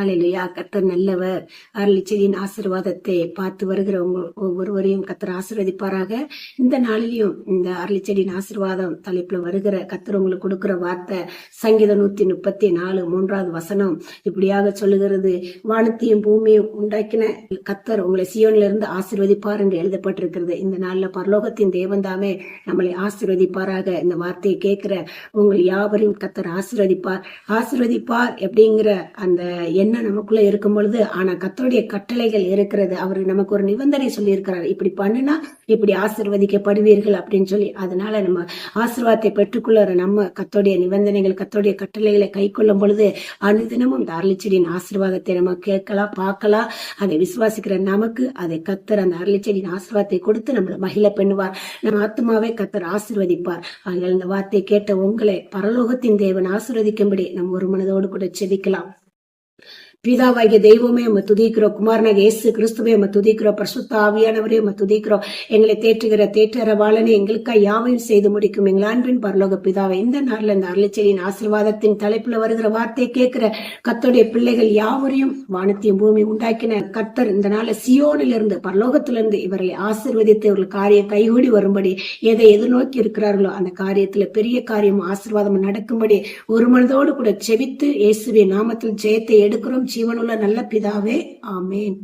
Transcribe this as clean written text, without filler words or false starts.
அல்லேலூயா. கர்த்தர் நல்லவர். அருளிச்செடியின் ஆசீர்வாதத்தை பார்த்து வருகிறவங்க ஒவ்வொருவரையும் கர்த்தர் ஆசீர்வதிப்பாராக. இந்த நாளிலையும் இந்த அருளிச்செடியின் ஆசீர்வாதம் தலைப்புல வருகிற கர்த்தர் உங்களுக்கு கொடுக்கிற வார்த்தை சங்கீதம் 134 3வது வசனம் இப்படியாக சொல்லுகிறது. வானத்தையும் பூமியும் உண்டாக்கின கர்த்தர் உங்களை சீயோனில இருந்து ஆசீர்வதிப்பார் என்று எழுதப்பட்டிருக்கிறது. இந்த நாள்ல பரலோகத்தின் தேவன்தாமே நம்மளை ஆசீர்வதிப்பாராக. இந்த வார்த்தையை கேட்கிற உங்கள் யாவரையும் கர்த்தர் ஆசீர்வதிப்பார். ஆசீர்வதிப்பார் அப்படிங்கிற அந்த என்ன நமக்குள்ள இருக்கும் பொழுது, ஆனா கர்த்தருடைய கட்டளைகள் இருக்கிறது. அவர் நமக்கு ஒரு நிபந்தனை சொல்லி இருக்கிறார், இப்படி பண்ணுனா இப்படி ஆசீர்வதிக்கப்படுவீர்கள் அப்படின்னு சொல்லி. அதனால நம்ம ஆசீர்வாதத்தை பெற்றுக்கொள்ள நம்ம கர்த்தருடைய நிபந்தனைகள் கர்த்தருடைய கட்டளைகளை கை கொள்ளும் பொழுது அனுதினமும் இந்த அருளிச்செடியின் ஆசீர்வாதத்தை நம்ம கேட்கலாம், பார்க்கலாம். அதை விசுவாசிக்கிற நமக்கு அதை கர்த்தர் அந்த அருளிச்செடியின் ஆசீர்வாதத்தை கொடுத்து நம்மளை மகிழ பண்ணுவார். நம்ம ஆத்மாவே கர்த்தர் ஆசீர்வதிப்பார். ஆகிய இந்த வார்த்தையை கேட்ட உங்களை பரலோகத்தின் தேவன் ஆசீர்வதிக்கும்படி நம்ம ஒரு மனதோடு கூட செபிக்கலாம். பிதாவாகிய தெய்வமே உம்மை துதிக்கிறோம். குமாரனாகிய இயேசு கிறிஸ்துவே உம்மை துதிக்கிறோம். பரிசுத்த ஆவியானவரே உம்மை துதிக்கிறோம். எங்களை தேற்றுகிற தேற்றரவாளனே, எங்களுக்காக யாவையும் செய்து முடிக்கும் எங்கள் அன்பின் பரலோக பிதாவை, இந்த நாள்ல இந்த அருளிச்செடியின் ஆசீர்வாதத்தின் தலைப்புல வருகிற வார்த்தையை கேட்கிற கர்த்தருடைய பிள்ளைகள் யாவரையும் வானத்தையும் பூமி உண்டாக்கின கர்த்தர் இந்த நாள்ல சியோனிலிருந்து பரலோகத்திலிருந்து இவர்களை ஆசீர்வதித்து இவர்கள் காரியம் கைகூடி வரும்படி எதை எதிர்நோக்கி இருக்கிறார்களோ அந்த காரியத்துல பெரிய காரியம் ஆசீர்வாதம் நடக்கும்படி ஒரு மனதோடு கூட செபித்து இயேசுவின் நாமத்தில் ஜெயத்தை எடுக்கிறோம். ஜீவனுள்ள நல்ல பிதாவே, ஆமேன்.